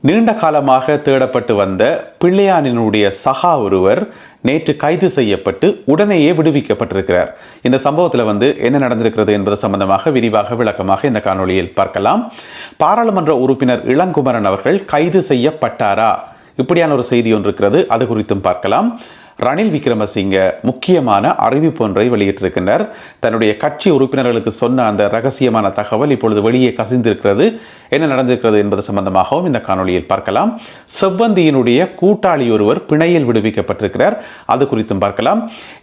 நீண்ட காலமாக தேடப்பட்டு வந்த பிள்ளையானினுடைய சகா ஒருவர் நேற்று கைது செய்யப்பட்டு உடனேயே விடுவிக்கப்பட்டிருக்கிறார். இந்த சம்பவத்தில் என்ன நடந்திருக்கிறது என்பது சம்பந்தமாக விரிவாக விளக்கமாக இந்த காணொளியில் பார்க்கலாம். பாராளுமன்ற உறுப்பினர் இளங்குமரன் அவர்கள் கைது செய்யப்பட்டாரா, இப்படியான ஒரு செய்தி ஒன்று இருக்கிறது, அது குறித்தும் பார்க்கலாம். ரணில் விக்ரமசிங்க முக்கியமான அறிவிப்பு ஒன்றை வெளியிட்டிருக்கின்றார். தன்னுடைய கட்சி உறுப்பினர்களுக்கு சொன்ன அந்த ரகசியமான தகவல் இப்பொழுது வெளியே கசிந்திருக்கிறது. என்ன நடந்திருக்கிறது என்பது சம்பந்தமாகவும் இந்த காணொளியில் பார்க்கலாம். செவ்வந்தியினுடைய கூட்டாளி ஒருவர் பிணையில் விடுவிக்கப்பட்டிருக்கிறார், அது குறித்தும் பார்க்கலாம்.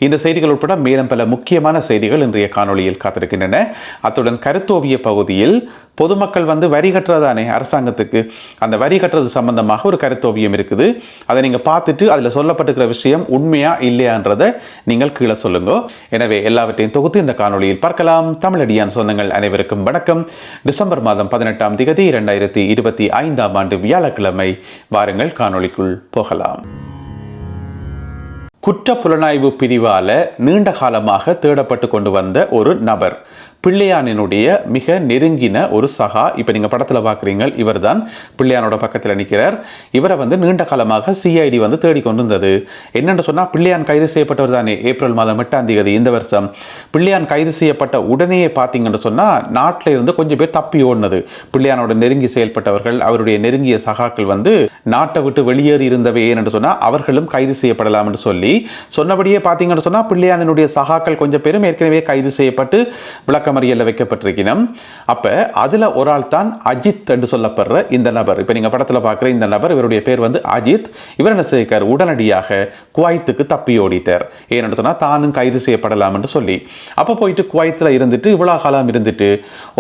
இந்த செய்திகள் உட்பட மேலும் பல முக்கியமான செய்திகள் இன்றைய காணொளியில் காத்திருக்கின்றன. அத்துடன் கருத்தோவிய பகுதியில் பொதுமக்கள் வரி கட்டுறதானே அரசாங்கத்துக்கு, அந்த வரி கட்டுறது சம்பந்தமாக ஒரு கருத்தோவியம் இருக்குது. அதை நீங்கள் பார்த்துட்டு அதில் சொல்லப்பட்டிருக்கிற விஷயம் உண்மையா இல்லையான்றதை நீங்கள் கீழே சொல்லுங்க. எனவே எல்லாவற்றையும் தொகுத்து இந்த காணொளியில் பார்க்கலாம். தமிழடியான் சொந்தங்கள் அனைவருக்கும் வணக்கம். டிசம்பர் மாதம் 18ஆம் தேதி 2025ஆம் ஆண்டு வியாழக்கிழமை. வாருங்கள் காணொளிக்குள் போகலாம். குற்ற புலனாய்வு பிரிவால நீண்ட காலமாக தேடப்பட்டு கொண்டு வந்த ஒரு நபர், பிள்ளையானினுடைய மிக நெருங்கின ஒரு சகா. இப்போ நீங்கள் படத்தில் பார்க்குறீங்க, இவர் தான் பிள்ளையானோட பக்கத்தில் நிற்கிறார். இவரை நீண்ட காலமாக சிஐடி தேடிக்கொண்டு இருந்தது. என்னென்னு சொன்னால், பிள்ளையான் கைது செய்யப்பட்டவர் தானே ஏப்ரல் மாதம் 8ஆம் தேதி இந்த வருஷம். பிள்ளையான் கைது செய்யப்பட்ட உடனேயே பார்த்தீங்கன்னு சொன்னால் நாட்டில் இருந்து கொஞ்சம் பேர் தப்பி ஓடினது. பிள்ளையானோட நெருங்கி செயல்பட்டவர்கள், அவருடைய நெருங்கிய சகாக்கள் நாட்டை விட்டு வெளியேறி இருந்தவை. ஏனென்று சொன்னால் அவர்களும் கைது செய்யப்படலாம் என்று சொல்லி சொன்னபடியே பார்த்தீங்கன்னு சொன்னால் பிள்ளையானினுடைய சகாக்கள் கொஞ்சம் பேரும் ஏற்கனவே கைது செய்யப்பட்டு விளக்கமறியல்ல வைக்கப்பட்டிருக்கணும். அப்ப அதுல ஒரு ஆள் தான் அஜித் என்று சொல்லப்படுற இந்த நபர். இப்ப நீங்க படத்துல பார்க்குற இந்த நபர், இவருடைய பேர் அஜித். இவர் என்ன செய்கிறார், உடனடியாக குவைத்துக்கு தப்பி ஓடிட்டார். ஏன்னு சொன்னா தானும் கைது செய்யப்படலாம் என்று சொல்லி. அப்ப போயிட்டு குவைத்துல இருந்துட்டு இவ்வளவு காலம் இருந்துட்டு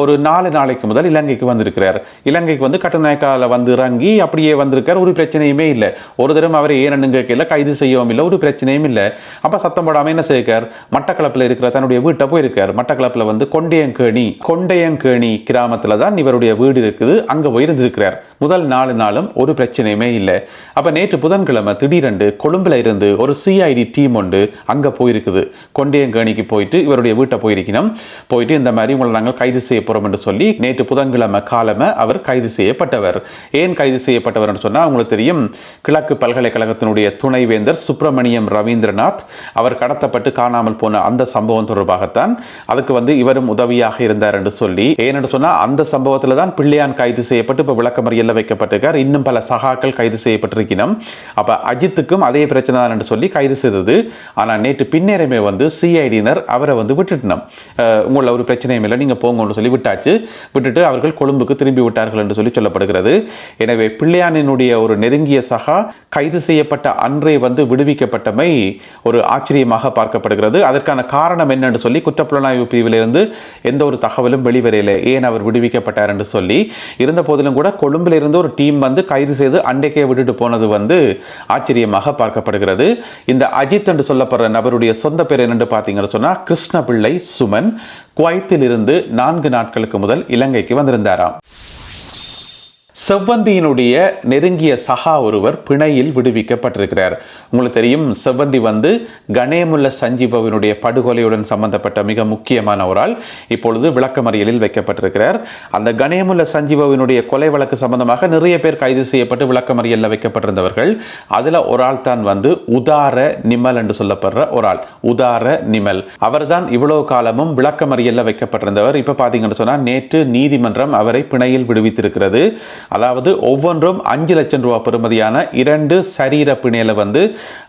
ஒரு 4 நாளைக்கு முதல் இலங்கைக்கு வந்திருக்கிறார். இலங்கைக்கு கட்டுநாயக்கால இறங்கி அப்படியே வந்திருக்கார். ஒரு பிரச்சனையுமே இல்லை. ஒரு தரம் அவரை ஏன்னு கைது செய்யவும் இல்லை, ஒரு பிரச்சனையும் இல்லை. அப்ப சத்தம் போடாம என்ன செய்கிறார், மட்டக்களப்பில் இருக்கிற தன்னுடைய வீட்டை போயிருக்கார். மட்டக்களப்பில் கொண்டையங்கேணி கிராமத்தில் தான் இவருடைய வீடு இருக்குது. அங்க போயிருந்திருக்கிறார். முதல் 4 நாளும் ஒரு பிரச்சனையுமே இல்லை. அப்ப நேற்று புதன்கிழமை திடீரென்று கொழும்புல இருந்து ஒரு சிஐடி டீம் ஒன்று அங்க போயிருக்குது. கொண்டையங்கேணிக்கு போயிட்டு இவருடைய வீட்டை போயிருக்கணும். போயிட்டு இந்த மாதிரி உங்களை நாங்கள் கைது செய்ய போறோம் என்று சொல்லி நேற்று புதன்கிழமை காலமே அவர் கைது செய்யப்பட்டவர். ஏன் கைது செய்யப்பட்டவர் என்று சொன்னா, உங்களுக்கு தெரியும், கிழக்கு பல்கலைக்கழகத்தினுடைய துணைவேந்தர் சுப்பிரமணியம் ரவீந்திரநாத் அவர் கடத்தப்பட்டு காணாமல் போன அந்த சம்பவம் தொடர்பாகத்தான் அதுக்கு இவரும் உதவியாக இருந்தார் என்று சொல்லி. ஏன்னு சொன்னா அந்த சம்பவத்தில் தான் பிள்ளையான் கைது செய்யப்பட்டு இப்ப விளக்கமறியல்ல வைக்கப்பட்டிருக்கார். இன்னும் பல சகாக்கள் கைது செய்யப்பட்டிருக்கணும். அப்ப அஜித்துக்கும் அதே பிரச்சனை தான் என்று சொல்லி கைது செய்தது. ஆனா நேற்று பின்னேறமே சிஐடியினர் அவரை விட்டுட்டோம், உங்கள ஒரு பிரச்சனையும் இல்லை, நீங்க போங்கன்னு சொல்லி விட்டாச்சு. விட்டுட்டு அவர்கள் கொழும்புக்கு திரும்பி விட்டார்கள் என்று சொல்லி சொல்லப்படுகிறது. எனவே பிள்ளையானினுடைய ஒரு நெருங்கிய சகா கைது செய்யப்பட்ட அன்றே விடுவிக்கப்பட்டமை ஒரு ஆச்சரியமாக பார்க்கப்படுகிறது. அதற்கான காரணம் என்னன்னு சொல்லி குற்றப்புலனாய்வு பிரிவிலிருந்து எந்த ஒரு தகவலும் வெளிவரையில, ஏன் அவர் விடுவிக்கப்பட்டார் என்று சொல்லி. இருந்த போதிலும் கூட கொழும்பில் இருந்து ஒரு டீம் கைது செய்து அன்றைக்கே விட்டுட்டு போனது ஆச்சரியமாக பார்க்கப்படுகிறது. இந்த அஜித் என்று சொல்லப்படுற நபருடைய சொந்த பேர் என்னென்று பார்த்தீங்கன்னு சொன்னா கிருஷ்ணபிள்ளை சுமன். குவைத்தில் இருந்து 4 நாட்களுக்கு முதல் இலங்கைக்கு வந்திருந்தாராம். செவ்வந்தியினுடைய நெருங்கிய சகா ஒருவர் பிணையில் விடுவிக்கப்பட்டிருக்கிறார். உங்களுக்கு தெரியும், செவ்வந்தி கணேமுல்ல சஞ்சீவவினுடைய படுகொலையுடன் சம்பந்தப்பட்ட மிக முக்கியமான ஒரு ஆள். இப்பொழுது விளக்கமறியலில் வைக்கப்பட்டிருக்கிறார். அந்த கணேமுல்ல சஞ்சீவவினுடைய கொலை வழக்கு சம்பந்தமாக நிறைய பேர் கைது செய்யப்பட்டு விளக்கமறியல்ல வைக்கப்பட்டிருந்தவர்கள். அதுல ஒரு ஆள் தான் உதார நிமல் என்று சொல்லப்படுற ஒரு ஆள். உதார நிமல் அவர் தான் இவ்வளவு காலமும் விளக்கமறியல்ல வைக்கப்பட்டிருந்தவர். இப்ப பாத்தீங்கன்னு சொன்னா நேற்று நீதிமன்றம் அவரை பிணையில் விடுவித்திருக்கிறது. அதாவது ஒவ்வொன்றும் 5 லட்சம் ரூபாய் பெறுமதியான 2 சரீர பிணையில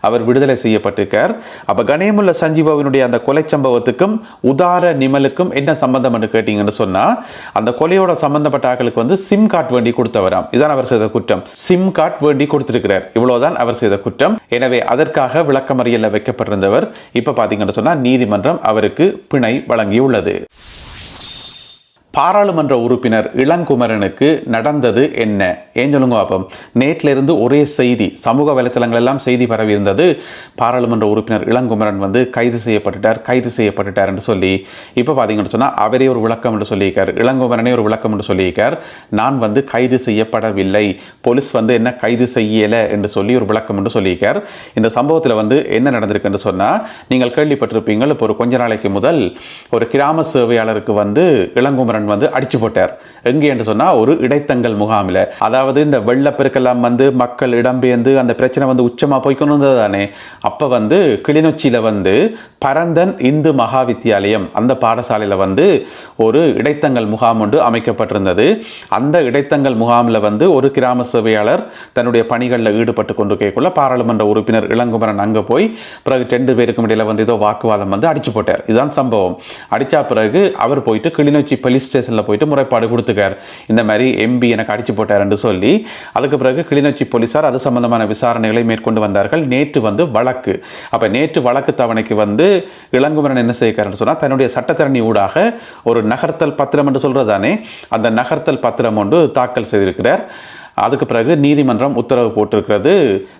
அவர் விடுதலை செய்யப்பட்டிருக்கார். அப்ப கணேமுல்ல சஞ்சீவவினுடைய அந்த கொலை சம்பவத்துக்கும் உதார நிமலுக்கும் என்ன சம்பந்தம் என்று கேட்டீங்கன்னு சொன்னா, அந்த கொலையோட சம்பந்தப்பட்ட ஆட்களுக்கு சிம் கார்டு வேண்டி கொடுத்தவராம். இதான் அவர் செய்த குற்றம். சிம் கார்டு வேண்டி கொடுத்திருக்கிறார். இவ்வளவுதான் அவர் செய்த குற்றம். எனவே அதற்காக விளக்கமறியல்ல வைக்கப்பட்டிருந்தவர் இப்ப பாத்தீங்கன்னு சொன்னா நீதிமன்றம் அவருக்கு பிணை வழங்கியுள்ளது. பாராளுமன்ற உறுப்பினர் இளங்குமரனுக்கு நடந்தது என்ன, ஏன் சொல்லுங்க பாப்போம். நேற்றில இருந்து ஒரே செய்தி, சமூக வலைத்தளங்கள் எல்லாம் செய்தி பரவி இருந்தது. பாராளுமன்ற உறுப்பினர் இளங்குமரன் கைது செய்யப்பட்டுட்டார் என்று சொல்லி. இப்போ பார்த்தீங்கன்னு சொன்னால் அவரே ஒரு விளக்கம் என்று சொல்லியிருக்கார். இளங்குமரனே ஒரு விளக்கம் என்று சொல்லியிருக்கார். நான் கைது செய்யப்படவில்லை, போலீஸ் என்ன கைது செய்யலை என்று சொல்லி ஒரு விளக்கம் என்று சொல்லியிருக்கார். இந்த சம்பவத்தில் என்ன நடந்திருக்கு என்று சொன்னால், நீங்கள் கேள்விப்பட்டிருப்பீங்கள், இப்போ ஒரு கொஞ்ச நாளைக்கு முதல் ஒரு கிராம சேவையாளருக்கு இளங்குமரன் நீதிமன்றன் வந்து அடிச்சு போட்டார். எங்கே என்று சொன்னா ஒரு இடைத்தங்கல் முகாமில். அதாவது இந்த வெள்ளப்பெருக்கெல்லாம் வந்து மக்கள் இடம்பெயர்ந்து அந்த பிரச்சனை வந்து உச்சமா போய்க்கொண்டு இருந்தது தானே. அப்ப வந்து கிளிநொச்சியில வந்து பரந்தன் இந்து மகா வித்தியாலயம் அந்த பாடசாலையில வந்து ஒரு இடைத்தங்கல் முகாம் ஒன்று அமைக்கப்பட்டிருந்தது. அந்த இடைத்தங்கல் முகாமில் வந்து ஒரு கிராம சேவையாளர் தன்னுடைய பணிகளில் ஈடுபட்டு கொண்டு கேட்குள்ள பாராளுமன்ற உறுப்பினர் இளங்குமரன் அங்கே போய் பிறகு 2 பேருக்கும் இடையில வந்து ஏதோ வாக்குவாதம் வந்து அடிச்சு போட்டார். இதுதான் சம்பவம். அடிச்சா பிறகு அவர் போயிட்டு கிளிநொச்சி போலீஸ் ஸ்டேஷன்ல போயிட்டு முறைப்பாடு கொடுத்துக்கார். இந்த மாதிரி எம்பி எனக்கு அடிச்சு போட்டார் என்று சொல்லி. அதுக்கு பிறகு கிளிநொச்சி போலீசார் அது சம்பந்தமான விசாரணைகளை மேற்கொண்டு வந்தார்கள். நேற்று வந்து வழக்கு. அப்ப நேற்று வழக்கு தவணைக்கு வந்து இளங்குமரன் என்ன செய்கிறார் சொன்னா தன்னுடைய சட்டத்தரணி ஊடாக ஒரு நகர்த்தல் பத்திரம் என்று சொல்றதானே அந்த நகர்த்தல் பத்திரம் ஒன்று தாக்கல் செய்திருக்கிறார். அதுக்கு பிறகு நீதிமன்றம் உத்தரவு போட்டிருக்கிறது.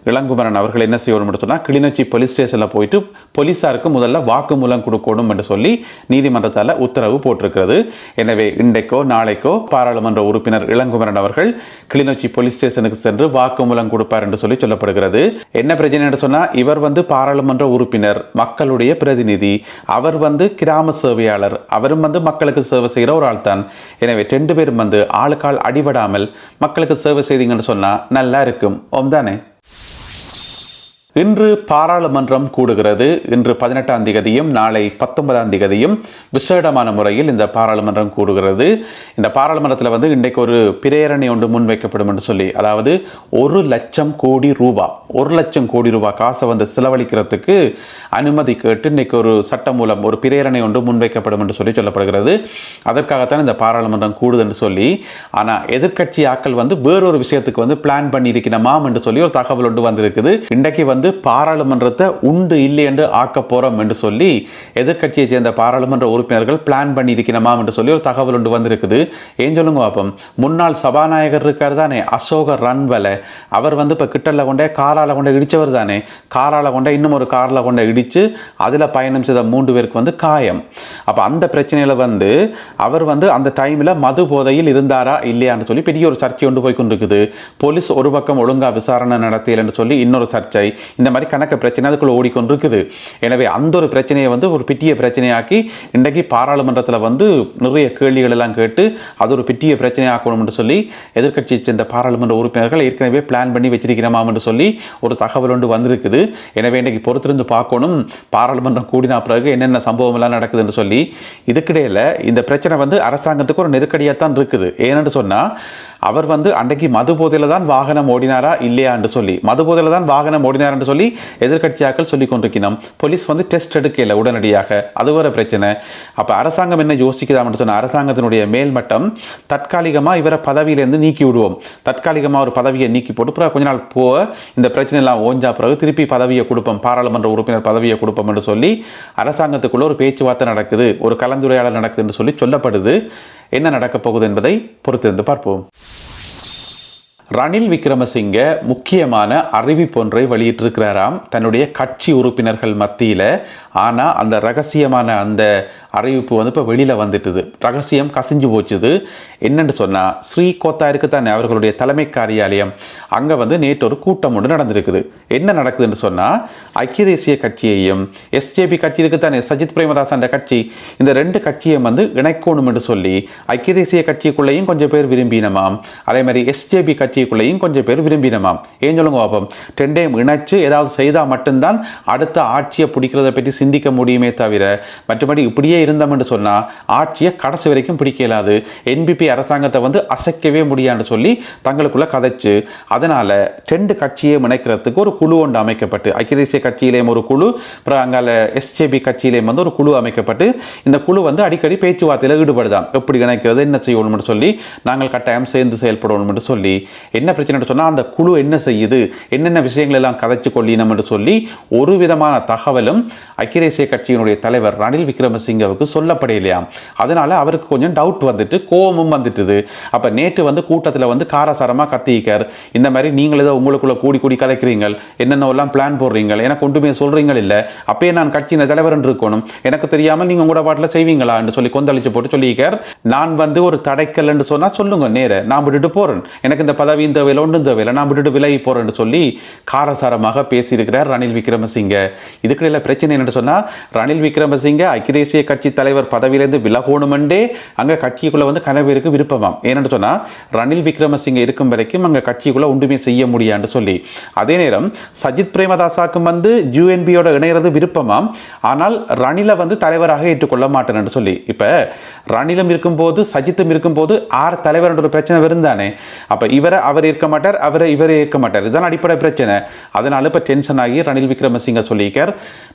இளங்குமரன் அவர்கள் என்ன செய்யணும் சொன்னால் கிளிநொச்சி போலீஸ் ஸ்டேஷனில் போயிட்டு போலீஸாருக்கு முதல்ல வாக்குமூலம் கொடுக்கணும் என்று சொல்லி நீதிமன்றத்தால் உத்தரவு போட்டிருக்கிறது. எனவே இன்றைக்கோ நாளைக்கோ பாராளுமன்ற உறுப்பினர் இளங்குமரன் அவர்கள் கிளிநொச்சி போலீஸ் ஸ்டேஷனுக்கு சென்று வாக்குமூலம் கொடுப்பார் என்று சொல்லி சொல்லப்படுகிறது. என்ன பிரச்சனை என்று சொன்னால் இவர் வந்து பாராளுமன்ற உறுப்பினர், மக்களுடைய பிரதிநிதி, அவர் வந்து கிராம சேவையாளர், அவரும் வந்து மக்களுக்கு சேவை செய்கிற ஒரு ஆள் தான். எனவே 2 பேரும் வந்து ஆளுக்கால் அடிபடாமல் மக்களுக்கு சேவை செய்தீங்கன்னு சொன்னா நல்லா இருக்கும். தானே. இன்று பாராளுமன்றம் கூடுகிறது. இன்று 18ஆம் தேதியும் நாளை 19ஆம் தேதியும் விசேடமான முறையில் இந்த பாராளுமன்றம் கூடுகிறது. இந்த பாராளுமன்றத்தில் வந்து இன்றைக்கு ஒரு பிரேரணை ஒன்று முன்வைக்கப்படும் என்று சொல்லி, அதாவது 1 லட்சம் கோடி ரூபாய் 1 லட்சம் கோடி ரூபாய் காசை வந்து செலவழிக்கிறதுக்கு அனுமதி கேட்டு இன்றைக்கு ஒரு சட்டமூலம் ஒரு பிரேரணை ஒன்று முன்வைக்கப்படும் என்று சொல்லி சொல்லப்படுகிறது. அதற்காகத்தான் இந்த பாராளுமன்றம் கூடுது என்று சொல்லி. ஆனால் எதிர்க்கட்சி ஆக்கள் வந்து வேறொரு விஷயத்துக்கு வந்து பிளான் பண்ணியிருக்கணுமாம் என்று சொல்லி ஒரு தகவல் ஒன்று வந்திருக்குது. இன்றைக்கு வந்து பாராளுமன்றத்தை உண்டு இல்லை என்று ஆக்க போறோம் என்று சொல்லி எதிர்க்கட்சியை சேர்ந்த பாராளுமன்ற உறுப்பினர்கள் பிளான் பண்ணி இருக்கணுமாம் என்று சொல்லி ஒரு தகவல் ஒன்று வந்திருக்குது. ஏன் சொல்லுங்க பாப்போம். முன்னாள் சபாநாயகர் இருக்கார் தானே அசோக ரன்வல, அவர் வந்து இப்ப கிட்டல கொண்டே காரால கொண்டே இடிச்சவர் தானே. காரால கொண்டே இன்னும் ஒரு கார்ல கொண்டே இடிச்சு அதுல பயணம் செய்த 3 பேருக்கு வந்து காயம். அப்ப அந்த பிரச்சனையில வந்து அவர் வந்து அந்த டைம்ல மது போதையில் இருந்தாரா இல்லையான்னு சொல்லி பெரிய ஒரு சர்ச்சை ஒன்று போய் கொண்டிருக்குது. போலீஸ் ஒரு பக்கம் ஒழுங்கா விசாரணை நடத்தியல் என்று சொல்லி இன்னொரு சர்ச்சை. இந்த மாதிரி கணக்கு பிரச்சனை அதுக்குள்ள ஓடிக்கொண்டிருக்குது. எனவே அந்த ஒரு பிரச்சனையை வந்து ஒரு பெரிய பிரச்சனையாக்கி இன்றைக்கு பாராளுமன்றத்தில் வந்து நிறைய கேள்விகள் எல்லாம் கேட்டு அது ஒரு பெரிய பிரச்சனையாக்கணும் என்று சொல்லி எதிர்க்கட்சியை சேர்ந்த பாராளுமன்ற உறுப்பினர்கள் ஏற்கனவே பிளான் பண்ணி வச்சிருக்கிறோமாம் என்று சொல்லி ஒரு தகவல் ஒன்று வந்திருக்குது. எனவே இன்றைக்கு பொறுத்திருந்து பார்க்கணும் பாராளுமன்றம் கூடின பிறகு என்னென்ன சம்பவம் எல்லாம் நடக்குது என்று சொல்லி. இதுக்கிடையில் இந்த பிரச்சனை வந்து அரசாங்கத்துக்கு ஒரு நெருக்கடியாக தான் இருக்குது. ஏனென்று சொன்னால் அவர் வந்து அன்றைக்கு மது போதையில் தான் வாகனம் ஓடினாரா இல்லையா என்று சொல்லி, மது போதையில் தான் வாகனம் ஓடினார் என்று சொல்லி எதிர்க்கட்சியாக்கள் சொல்லி கொண்டிருக்கணும். போலீஸ் வந்து டெஸ்ட் எடுக்கல உடனடியாக, அது ஒரு பிரச்சனை. அப்போ அரசாங்கம் என்ன யோசிக்குதான்னு சொன்னால் அரசாங்கத்தினுடைய மேல்மட்டம் தற்காலிகமாக இவரை பதவியிலேருந்து நீக்கி விடுவோம், தற்காலிகமாக ஒரு பதவியை நீக்கி போட்டு பிறகு கொஞ்ச நாள் போக இந்த பிரச்சனை எல்லாம் ஓஞ்சா பிறகு திருப்பி பதவியை கொடுப்போம், பாராளுமன்ற உறுப்பினர் பதவியை கொடுப்போம் என்று சொல்லி அரசாங்கத்துக்குள்ள ஒரு பேச்சுவார்த்தை நடக்குது, ஒரு கலந்துரையாடல் நடக்குது என்று சொல்லி சொல்லப்படுது. என்ன நடக்கப் போகுது என்பதை பொறுத்திருந்து பார்ப்போம். ரணில் விக்ரமசிங்க முக்கியமான அறிவிப்பு ஒன்றை வெளியிட்டிருக்கிறாராம் தன்னுடைய கட்சி உறுப்பினர்கள் மத்தியில். ஆனால் அந்த ரகசியமான அந்த அறிவிப்பு வந்து இப்போ வெளியில் வந்துட்டுது. ரகசியம் கசிஞ்சு போச்சுது. என்னென்னு சொன்னால் ஸ்ரீகோத்தா இருக்குத்தானே அவர்களுடைய தலைமை காரியாலயம், அங்கே வந்து நேற்று ஒரு கூட்டம் ஒன்று நடந்திருக்குது. என்ன நடக்குதுன்னு சொன்னால் ஐக்கிய தேசிய கட்சியையும் எஸ்ஜேபி கட்சி இருக்குத்தானே சஜித் பிரேமதாசன் கட்சி, இந்த 2 கட்சியும் வந்து இணைக்கணும் என்று சொல்லி ஐக்கிய தேசிய கட்சிக்குள்ளேயும் கொஞ்சம் பேர் விரும்பினமாம், அதே மாதிரி எஸ்ஜேபி கட்சிக்குள்ளேயும் கொஞ்சம் பேர் விரும்பினமாம். ஏன் சொல்லுங்க பாப்போம். 2ஐயும் இணைச்சு ஏதாவது செய்தால் மட்டும்தான் அடுத்த ஆட்சியை பிடிக்கிறத பற்றி சிந்திக்க முடியுமே தவிர மற்றபடி இப்படியே இருந்தோம் என்று சொன்னால் ஆட்சியை கடைசி வரைக்கும் பிடிக்கலாது, என்பிபி அரசாங்கத்தை வந்து அசைக்கவே முடியான்னு சொல்லி தங்களுக்குள்ள கதைச்சு, அதனால 2 கட்சியை இணைக்கிறதுக்கு ஒரு குழு ஒன்று அமைக்கப்பட்டு ஐக்கிய தேசிய கட்சியிலேயும் ஒரு குழு, அப்புறம் அங்கால எஸ்ஜேபி கட்சியிலேயும் வந்து ஒரு குழு அமைக்கப்பட்டு இந்த குழு வந்து அடிக்கடி பேச்சுவார்த்தையில் ஈடுபடுதான். எப்படி இணைக்கிறது, என்ன செய்யணும்னு சொல்லி நாங்கள் கட்டாயம் சேர்ந்து செயல்படணும் என்று சொல்லி. என்ன பிரச்சனை சொன்னால் அந்த குழு என்ன செய்யுது, என்னென்ன விஷயங்கள் எல்லாம் கதைச்சு கொள்ளினோம் என்று சொல்லி ஒரு விதமான தகவலும் ஐக்கிய தேசிய கட்சியினுடைய தலைவர் ரணில் விக்ரமசிங்கவுக்கு சொல்லப்படையிலையாம். அதனால அவருக்கு கொஞ்சம் டவுட் வந்துட்டு கோபமும் வந்துட்டுது. அப்போ நேற்று வந்து கூட்டத்தில் வந்து காரசாரமாக கத்திக்கார். இந்த மாதிரி நீங்கள் ஏதோ உங்களுக்குள்ள கூடி கூடி கதைக்கிறீங்கள், என்னென்னலாம் பிளான் போடுறீங்க, எனக்கு ஒன்றுமே சொல்றீங்க இல்லை, அப்பயே நான் கட்சியின் தலைவர் என்று இருக்கணும், எனக்கு தெரியாமல் நீங்கள் உங்களோட பாட்டில் செய்வீங்களா என்று சொல்லி கொந்தளிச்சு போட்டு சொல்லிக்கார். நான் வந்து ஒரு தடைக்கல் என்று சொன்னால் சொல்லுங்க நேர, நான் விட்டுட்டு போறேன், எனக்கு இந்த பதவி பதவியும் தேவையில்லை, ஒன்றும் தேவையில்லை, நான் விட்டுட்டு விலகி போறேன்னு சொல்லி காரசாரமாக பேசியிருக்கிறார் ரணில் விக்ரமசிங்க. இதுக்கிடையில் பிரச்சனை என்னன்னு சொன்னால், ரணில் விக்ரமசிங்க ஐக்கிய தேசிய கட்சி தலைவர் பதவியிலிருந்து விலகணுமெண்டே அங்கே கட்சிக்குள்ளே வந்து கனவேருக்கு விருப்பமாம். ஏன்னு சொன்னால், ரணில் விக்ரமசிங்க இருக்கும் வரைக்கும் அங்கே கட்சிக்குள்ளே ஒன்றுமே செய்ய முடியான்னு சொல்லி. அதே நேரம் சஜித் பிரேமதாசாக்கும் வந்து யூஎன்பியோட இணைகிறது விருப்பமாம். ஆனால் ரணிலை வந்து தலைவராக ஏற்றுக்கொள்ள மாட்டேன் என்று சொல்லி. இப்போ ரணிலும் இருக்கும்போது சஜித்தும் இருக்கும்போது ஆர் தலைவர் என்ற ஒரு பிரச்சனை வருந்தானே. அப்போ அவர் இருக்க மாட்டார், இவரை இருக்க மாட்டார். இதுதான் அடிப்படை பிரச்சனை. அதனால இப்போ டென்ஷன் ஆகி ரணில் விக்ரமசிங்க சொல்லியிருக்கார்,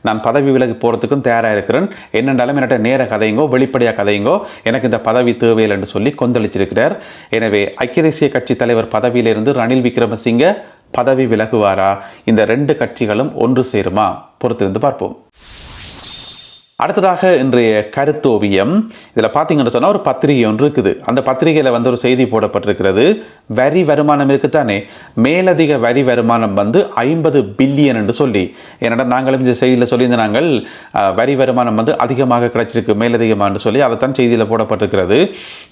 நான் பதவி விலகி போகிறதுக்கும் தயாராக இருக்கிறேன், என்னென்றாலும் என்கிட்ட நேர கதைங்கோ வெளிப்படையாக கதைங்கோ, எனக்கு இந்த பதவி தேவையில்லை என்று சொல்லி கொந்தளிச்சிருக்கிறார். எனவே ஐக்கிய தேசிய கட்சி தலைவர் பதவியிலிருந்து ரணில் விக்ரமசிங்க பதவி விலகுவாரா? இந்த ரெண்டு கட்சிகளும் ஒன்று சேருமா? பொறுத்திருந்து பார்ப்போம். அடுத்ததாக இன்றைய கருத்தோவியம். இதில் பார்த்தீங்கன்னு சொன்னால் ஒரு பத்திரிகை ஒன்று இருக்குது. அந்த பத்திரிகையில் வந்து ஒரு செய்தி போடப்பட்டிருக்கிறது. வரி வருமானம் இருக்குதானே, மேலதிக வரி வருமானம் வந்து 50 பில்லியன் என்று சொல்லி. ஏன்னா நாங்களும் இந்த செய்தியில் சொல்லியிருந்த நாங்கள் வரி வருமானம் வந்து அதிகமாக கிடைச்சிருக்கு மேலதிகமானு சொல்லி, அதைத்தான் செய்தியில் போடப்பட்டிருக்கிறது.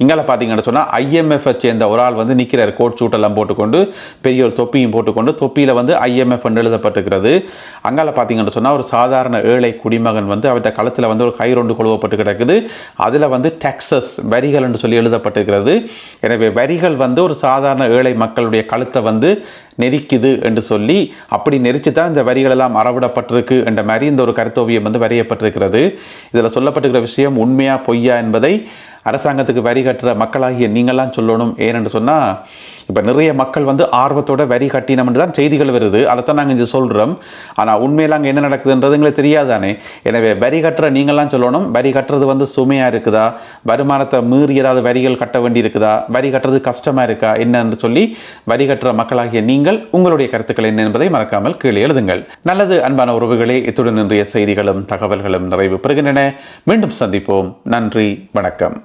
இங்கால பார்த்தீங்கன்னு சொன்னால் IMF சேர்ந்த ஒரு ஆள் வந்து நிற்கிறார், கோட் சூட்டெல்லாம் போட்டுக்கொண்டு, பெரிய ஒரு தொப்பியும் போட்டுக்கொண்டு, தொப்பியில் வந்து IMF எழுதப்பட்டிருக்கிறது. அங்கால பார்த்தீங்கன்னு சொன்னால் ஒரு சாதாரண ஏழை குடிமகன் வந்து அவர்கிட்ட களத்தில் வந்து ஒரு கயிறு கொழுவப்பட்டு கிடக்குது. அதில் வந்து டாக்ஸஸ் வரிகள் என்று சொல்லி எழுதப்பட்டிருக்கிறது. எனவே வரிகள் வந்து ஒரு சாதாரண ஏழை மக்களுடைய கழுத்தை வந்து நெரிக்குது என்று சொல்லி, அப்படி நெரிச்சு தான் இந்த வரிகள் எல்லாம் அறவிடப்பட்டிருக்கு என்ற மாதிரி இந்த ஒரு கருத்தோவியம் வந்து வரையப்பட்டிருக்கிறது. இதில் சொல்லப்பட்டிருக்கிற விஷயம் உண்மையா பொய்யா என்பதை அரசாங்கத்துக்கு வரி கட்டுற மக்களாகிய நீங்களாம் சொல்லணும். ஏனென்று சொன்னால், இப்போ நிறைய மக்கள் வந்து ஆர்வத்தோட வரி கட்டினோம்னு தான் செய்திகள் வருது, அதைத்தான் நாங்கள் இங்கே சொல்கிறோம். ஆனால் உண்மையில் அங்கே என்ன நடக்குதுன்றது எங்களுக்கு தெரியாதானே. எனவே வரி கட்டுற நீங்களாம் சொல்லணும், வரி கட்டுறது வந்து சுமையாக இருக்குதா, வருமானத்தை மீறி ஏதாவது வரிகள் கட்ட வேண்டி இருக்குதா, வரி கட்டுறது கஷ்டமாக இருக்கா என்னன்னு சொல்லி வரி கட்டுற மக்களாகிய நீங்கள் உங்களுடைய கருத்துக்கள் என்ன என்பதை மறக்காமல் கீழே எழுதுங்கள். நல்லது அன்பான உறவுகளே, இத்துடன் இன்றைய செய்திகளும் தகவல்களும் நிறைவு பெறுகின்றன. மீண்டும் சந்திப்போம். நன்றி, வணக்கம்.